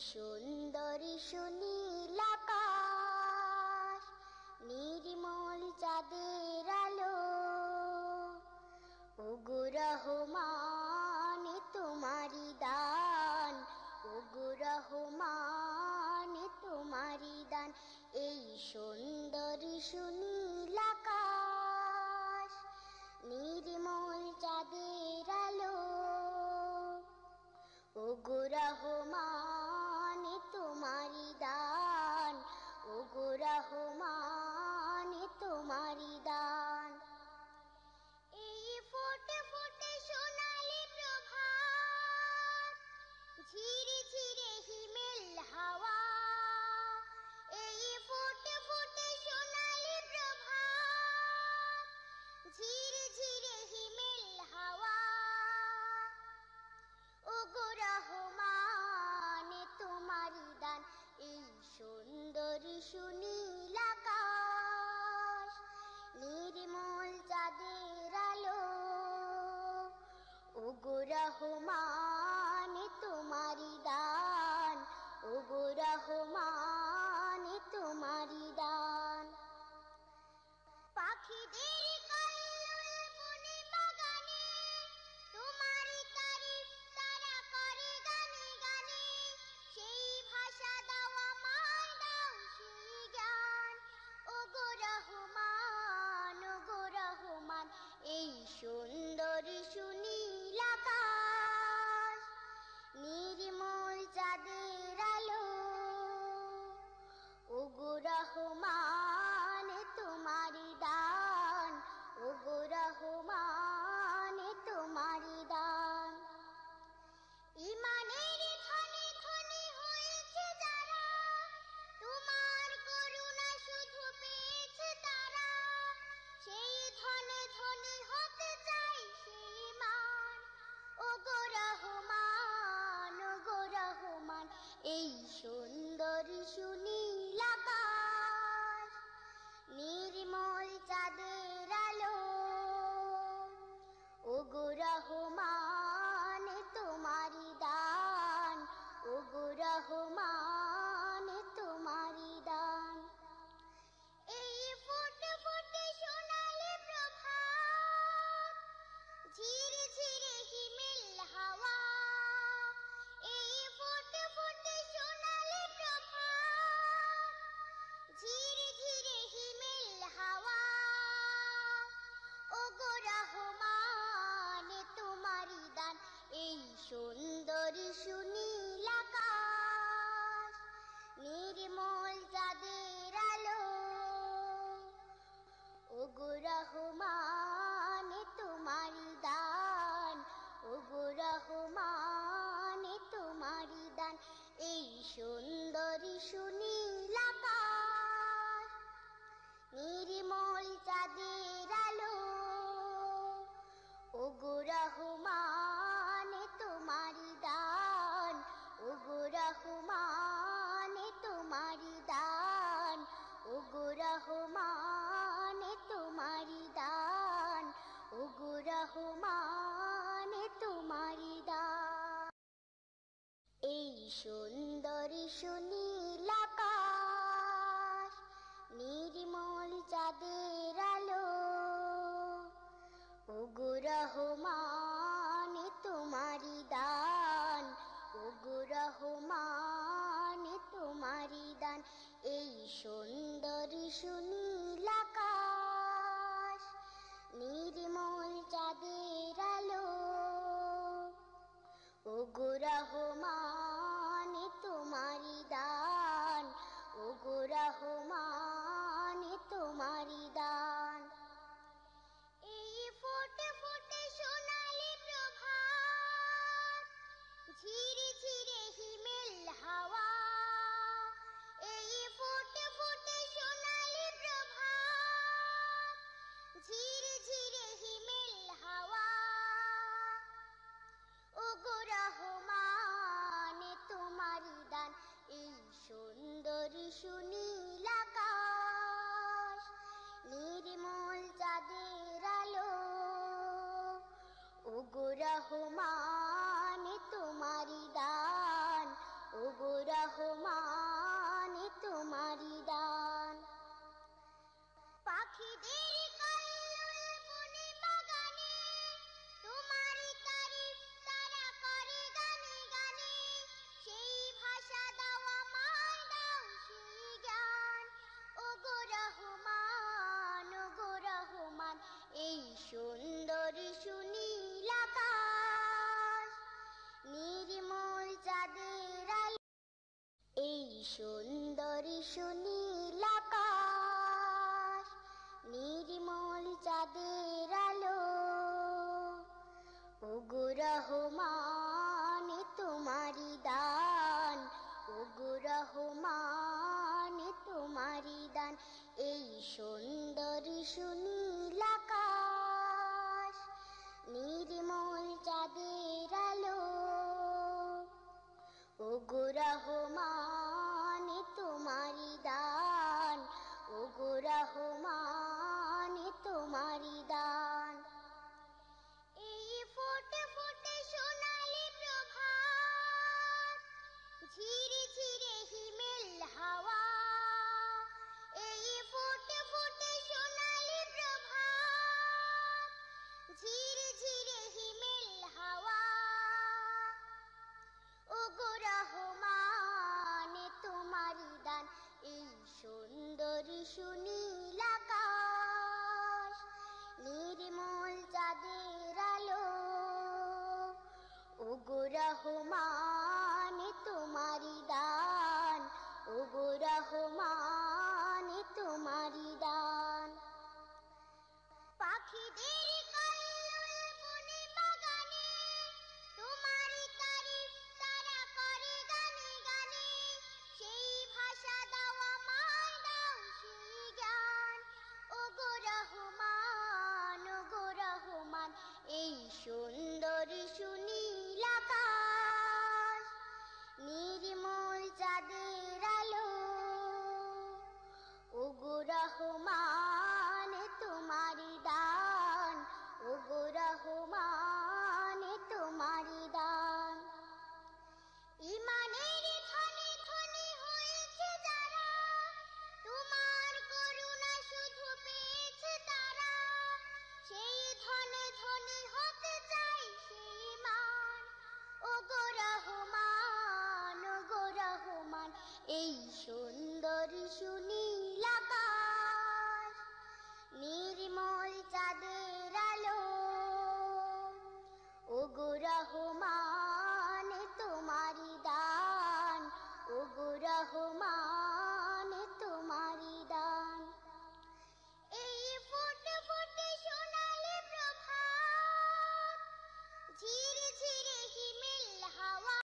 সুন্দর সুনীল আকাশ, নির্মল চাঁদের আলো, ওগো রহমান তোমারি দান, ওগো রহমান তোমারি দান। এই সুন্দর সুনীল আকাশ, নির্মল চাঁদের আলো, ওগো রহমান তোমারি দান, ওগো রহমান তোমারি দান। এই ফোটে ফোটে সোনালি প্রভাত, ঝিরে ঝিরে হিমেল হাওয়া, এই ফোটে ফোটে সোনালি প্রভাত, ঝিরে ঝিরে হিমেল হাওয়া, ওগো রহমান তোমারি দান। এই সুন্দর সুনীল আকাশ, নির্মল চাঁদের আলো, ওগো রহমান তোমারি দান, ওগো রহমান তোমারি দান। পাখিদের কল্লোল বনে বাগানে, তোমারি তারিফ তারা করে গানে গানে, সেই ভাষা দাও আমায়, দাও সেই জ্ঞান, ওগো রহমান, ওগো রহমান। এই সুন্দর সুনীল আকাশ, নির্মল চাঁদের আলো, ওগো রহমান তোমারি দান, ওগো রহমান তোমারি দান। ইমানের ধনে ধনে হয়েছে যারা, তোমার করুণা শুধু পেয়েছে তারা, সেই ধনে ধনে হতে চাই সেই মান, ওগো রহমান, ওগো রহমান। এই সুন্দর সুনীল আকাশ, নির্মল চাঁদের আলো, ওগো রহমান তোমারি দান, ওগো রহমান তোমারি দান। এই ফোটে ফোটে সোনালি প্রভাত, ঝিরে ঝিরে হিমেল হাওয়া, এই ফোটে ফোটে সোনালি প্রভাত, ঝিরে ঝিরে হিমেল হাওয়া, ওগো রহমান তোমারি দান। এই সুন্দর সুনীল আকাশ, নির্মল চাঁদের আলো, ওগো রহমান তোমারি দান, ওগো রহমান তোমারি দান। এই সুন্দর সুনীল আকাশ, নির্মল চাঁদের আলো, ওগো রহমান তোমারি দান, ওগো রহমান তোমারি দান, ওগো রহমান তোমারি দান, ওগো রহমান তোমারি দান। এই সুন্দর সুনীল আকাশ, নির্মল চাঁদের আলো, ওগো রহমান তোমারি দান, ওগো রহমান তোমারি দান। এই সুন্দর সুনীল আকাশ, নির্মল চাঁদের আলো, ওগো রহমান তোমারি দান, ওগো রহমান তোমারি দান। এই ফোটে ফোটে সোনালি প্রভাত, ঝিরে ঝিরে হিমেল হাওয়া, এই ফোটে ফোটে সোনালি প্রভাত, ঝিরে ঝিরে হিমেল হাওয়া, ওগো রহমান সুন্দরী সুনীল আকাশ, নির্মল চাঁদের আলো, ওগো রহমান তোমারি দান, ওগো রহমান তোমারি দান। এই সুন্দরী সুনীল আকাশ, নির্মল চাঁদের আলো, ওগো রহমান